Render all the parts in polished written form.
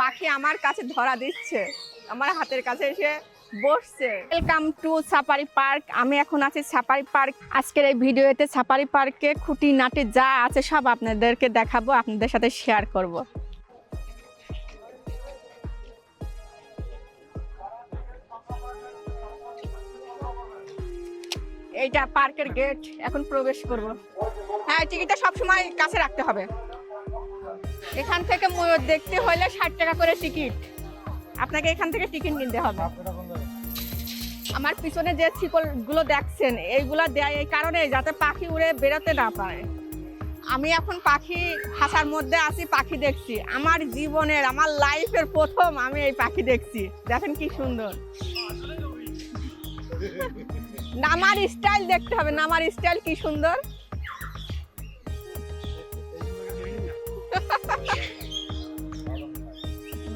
পাখি আমার কাছে ধরা দিচ্ছে, আমার হাতের কাছে এসে বসছে। Welcome to safari park. আমি এখন আছি সাফারি পার্ক। আজকের এই ভিডিওতে সাফারি পার্কে খুঁটিনাটি যা আছে সব আপনাদেরকে দেখাবো, আপনাদের সাথে শেয়ার করব। এইটা পার্কের গেট, এখন প্রবেশ করব। হ্যাঁ, টিকিটটা সবসময় কাছে রাখতে হবে। এখান থেকে ময়ূর দেখতে হলে 60 টাকা করে টিকিট, আপনাকে এখান থেকে টিকিট নিতে হবে। আমার পিছনে যে শিকলগুলো দেখছেন এইগুলা দেয় এই কারণে যাতে পাখি উড়ে বেরোতে না পারে। আমি এখন পাখি ভাষার মধ্যে আছি, পাখি দেখছি। আমার জীবনের, আমার লাইফের প্রথম আমি এই পাখি দেখছি। দেখেন কি সুন্দর। নামার স্টাইল দেখতে হবে, নামার স্টাইল কি সুন্দর।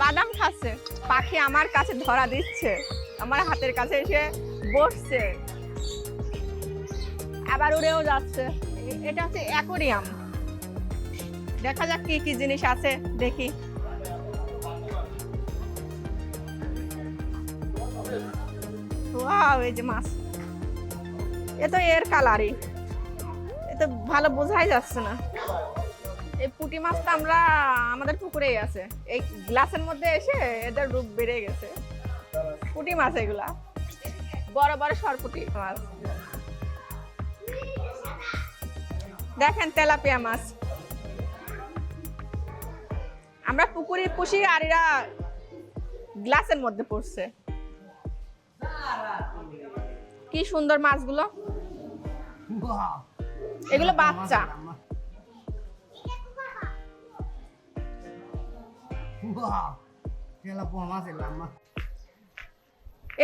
বাদাম খাচ্ছে, পাখি আমার কাছে ধরা দিচ্ছে, আমার হাতের কাছে এসে বসছে, আবার উড়েও যাচ্ছে। এটা হচ্ছে অ্যাকোরিয়াম। দেখা যাক কি কি জিনিস আছে, দেখি। ওয়াও, এই যে মাছ, এ তো এর কালারই, এ তো ভালো বোঝাই যাচ্ছে না। এই পুঁটি মাছটা আমরা আমাদের পুকুরেই আছে, এই গ্লাসের মধ্যে এসে এদের রূপ বেড়ে গেছে। পুঁটি মাছ এগুলা, বড় বড় সরপুঁটি মাছ। দেখেন তেলাপিয়া মাছ, আমরা পুকুরে পুষি আর এরা গ্লাসের মধ্যে পড়ছে। কি সুন্দর মাছগুলো, এগুলো বাচ্চা।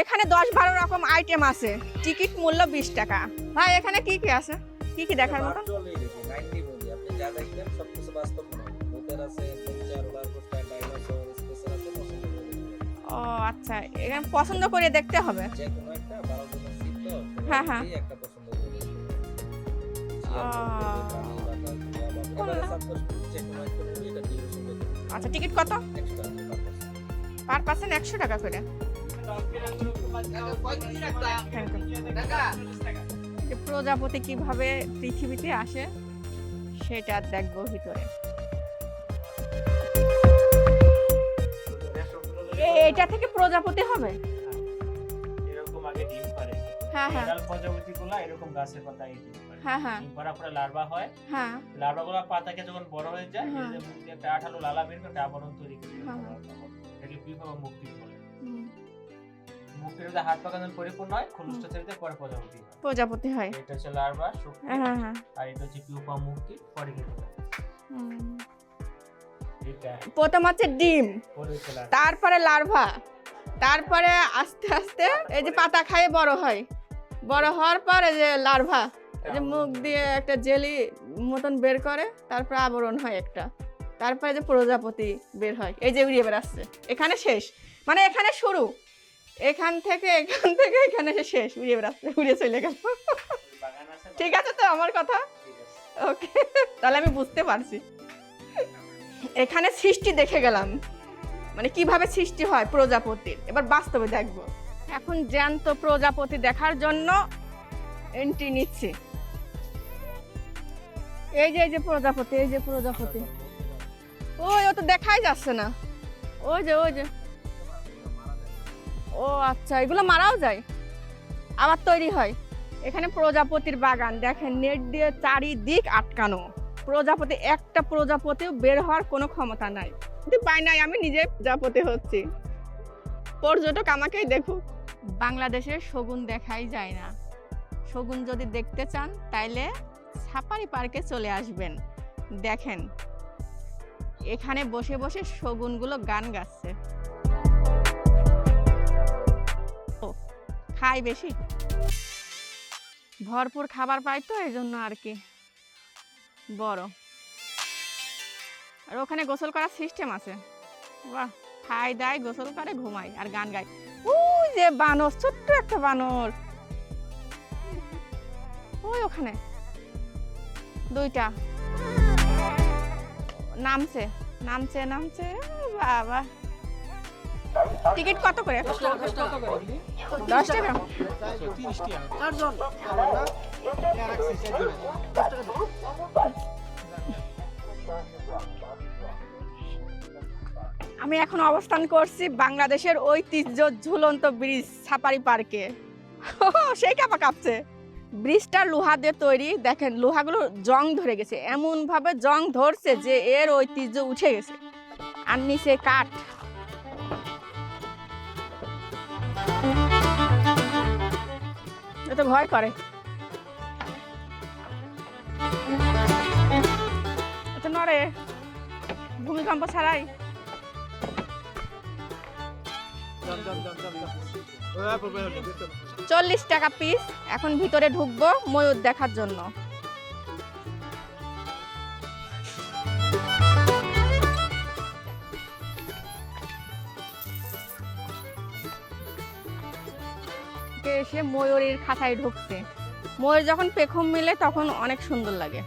এখানে 10-12 রকম আইটেম আছে, টিকিট মূল্য 20 টাকা। ভাই এখানে কি কি আছে, কি কি দেখার মতো? ও আচ্ছা, এখানে পছন্দ করে দেখতে হবে। হ্যাঁ হ্যাঁ, আচ্ছা টিকিট কত? পার পার্সন 100 টাকা করে। প্রজাপতি কিভাবে পৃথিবীতে আসে সেটা দেখবো ভিতরে। এটা থেকে প্রজাপতি হবে? এরকম আগে ডিম পারে। হ্যাঁ হ্যাঁ, ডাল প্রজাপতিগুলো এরকম গাছের পাতায় ডিম পারে। হ্যাঁ হ্যাঁ, ডিম পাড়া পরে লার্ভা হয়। হ্যাঁ, লার্ভাগুলো পাতাকে যখন বড় হয়ে যায়, হ্যাঁ, এই যে মুখ দিয়ে একটা আঠালো লালা বের করে আবরণ তৈরি করে। হ্যাঁ, এটাকে পিপা বা মুক্তি বলে। হুম, মুক্তির মধ্যে হাত পা যখন পরিপূর্ণ হয়, খুলুষ্ট ছেড়ে পরে প্রজাপতি হয়। প্রজাপতি হয়। এটা হচ্ছে লার্ভা, শুক্তি, হ্যাঁ হ্যাঁ, আর এটা হচ্ছে পিউপা মুক্তি, পরে কেটে যায়। হুম। এটা প্রথম হচ্ছে ডিম, পরে হচ্ছে লার্ভা। তারপরে লার্ভা, তারপরে আস্তে আস্তে এই যে পাতা খায়ে বড় হয়। বড় হওয়ার পর এই যে লার্ভা, এই যে মুখ দিয়ে একটা জেলি মতন বের করে, তারপর আবরণ হয় একটা, তারপরে যে প্রজাপতি বের হয়, এই যে উড়িয়ে বেড়াচ্ছে। এখানে শেষ, মানে এখানে শুরু, এখান থেকে এখানে এসে শেষ, উড়িয়ে বেড়াচ্ছে, উড়িয়ে চলে গেল। বাগান আছে। ঠিক আছে তো আমার কথা? ঠিক আছে। ওকে, তাহলে আমি বুঝতে পারছি। এখানে সৃষ্টি দেখে গেলাম, মানে কিভাবে সৃষ্টি হয় প্রজাপতির, এবার বাস্তবে দেখবো। এখন জ্যান্ত প্রজাপতি দেখার জন্য এন্ট্রি নিচ্ছি। এই যে প্রজাপতি, এই যে প্রজাপতি, ওই ও তো দেখাই যাচ্ছে না। ওই যে ও আচ্ছা, এগুলো মারাও যায়, আবার তৈরি হয়। এখানে প্রজাপতির বাগান দেখেন, নেট দিয়ে চারিদিক আটকানো। প্রজাপতি, একটা প্রজাপতিও বের হওয়ার কোনো ক্ষমতা নাই। পাই নাই, আমি নিজে প্রজাপতি হচ্ছি। পর্যটক আমাকেই দেখুক। বাংলাদেশে শগুন দেখাই যায় না। শগুন যদি দেখতে চান তাইলে সাফারি পার্কে চলে আসবেন। দেখেন এখানে বসে বসে শগুনগুলো গান গাচ্ছে। খাই বেশি, ভরপুর খাবার পাই তো, এই জন্য আর কি বড়। আর ওখানে গোসল করার সিস্টেম আছে। বাহ, খাই দাই, গোসল করে, ঘুমাই আর গান গাই। ওই যে বানর, ছোট্ট একটা বানর, ওই ওখানে দুইটা নামছে নামছে নামছে। বাবা, টিকিট কত করে? 10 টাকা। আমি এখন অবস্থান করছি বাংলাদেশের ঐতিহ্য ঝুলন্ত ব্রিজ সাফারি পার্কে। সেই কাপা কাঁপছে। ব্রিজটা লোহা দিয়ে তৈরি, দেখেন লোহাগুলো জং ধরে গেছে, এমন ভাবে জং ধরছে যে এর ঐতিহ্য উঠে গেছে। আর নিচে কাঠ। এটা ভয় করে। এটা নড়ে ভূমিকম্প ছাড়াই। 40 টাকা পিস। এখন ভিতরে ঢুকবো ময়ূর দেখার জন্য। এসে ময়ূরের খাঁচায় ঢুকছে। ময়ূর যখন পেখম মিলে তখন অনেক সুন্দর লাগে।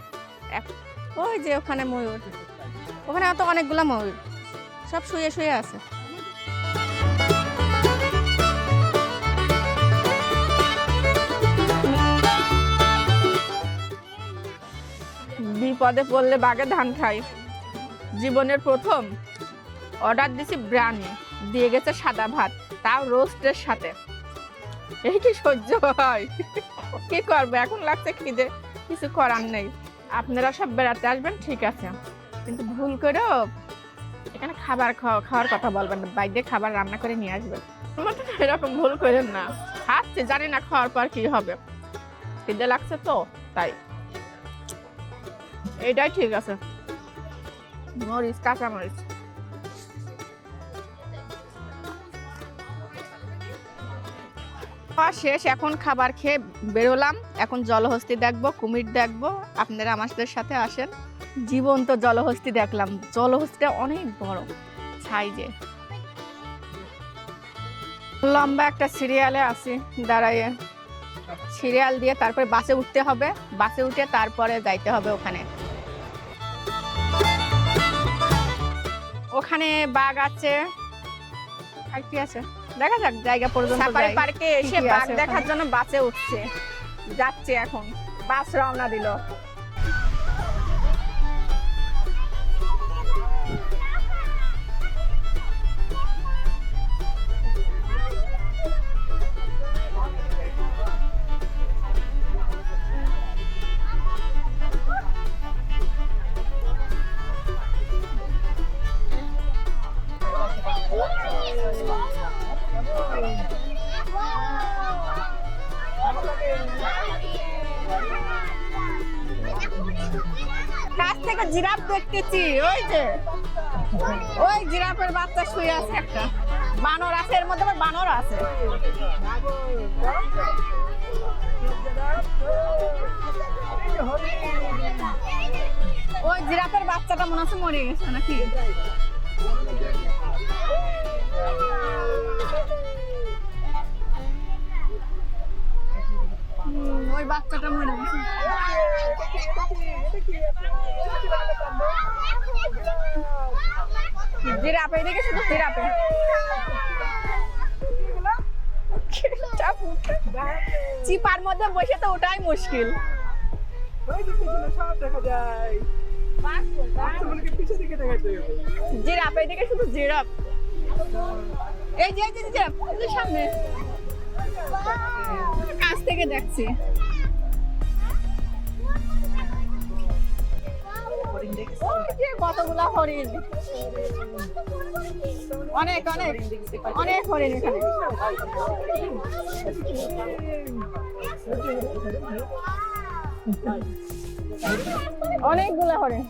ওই যে ওখানে ময়ূর, ওখানে তো অনেকগুলা ময়ূর সব শুয়ে শুয়ে আছে। বিপদে পড়লে বাঘে ধান খায়। জীবনের প্রথম অর্ডার দিছি বিরিয়ানি, দিয়ে গেছে সাদা ভাত, তাও রোস্টের সাথে। এই কি সহ্য হয়? কি করবে, এখন লাগছে খিদে, কিছু করার নেই। আপনারা সব বেড়াতে আসবেন ঠিক আছে, কিন্তু ভুল করেও এখানে খাবার খাওয়ার কথা বলবেন না, বাইরে খাবার রান্না করে নিয়ে আসবেন। এরকম ভুল করেন না। খাচ্ছে জানি না খাওয়ার পর কি হবে, খিদে লাগছে তো তাই। এইটাই ঠিক আছে। মরিচ, কাঁচা মরিচ। শেষ, এখন খাবার খেয়ে বেরোলাম। এখন জলহস্তি দেখবো, কুমির দেখবো। আপনারা আমাদের সাথে আসেন। জীবন্ত জলহস্তি দেখলাম। জলহস্তিটা অনেক বড় সাইজে। লম্বা একটা সিরিয়ালে আছি দাঁড়াইয়ে। সিরিয়াল দিয়ে তারপরে বাসে উঠতে হবে, বাসে উঠে তারপরে যাইতে হবে ওখানে। ওখানে বাঘ আছে আর কি আছে দেখা যাক। জায়গা পর্যন্ত সাফারি পার্কে এসে বাঘ দেখার জন্য বাসে উঠছে, যাচ্ছে। এখন বাস রওনা দিল। কাছ থেকে জিরাফ দেখতেছি, ওই যে ওই জিরাফের বাচ্চা শুয়ে আছে একটা। বানর আছে এর মধ্যে, বানর আছে। ওই জিরাফের বাচ্চাটা মনে হচ্ছে মরে গেছে নাকি? ওই বাচ্চাটা মরে গেছে। জিরাফে দেখে শুধু জিরাফে। চিপার মধ্যে বসে তো ওটাই মুশকিল। জিরাফ এইদিকে শুধু জিরাফ। এই যে জিরাফ সামনে কাছ থেকে দেখছি। কতগুলা হরিণ, অনেক অনেক অনেক হরিণ এখানে। অনেকগুলা হরিণ।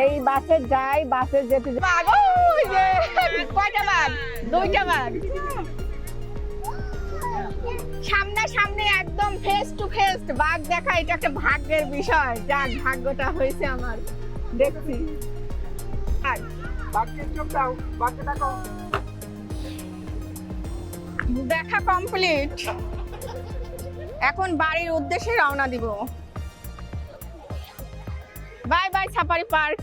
এই বাসে যাই, বাসে যেতে বাঘ। ওই যে কয়টা বাঘ? 2টা বাঘ সামনে সামনে, একদম ফেস টু ফেস বাঘ দেখা। এটা একটা ভাগ্যের বিষয়। যাক, ভাগ্যটা হয়েছে আমার, দেখছি। দেখা কমপ্লিট। এখন বাড়ির উদ্দেশ্যে রওনা দিব। By safari park.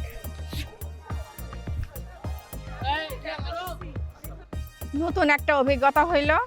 নতুন একটা অভিজ্ঞতা হইলো।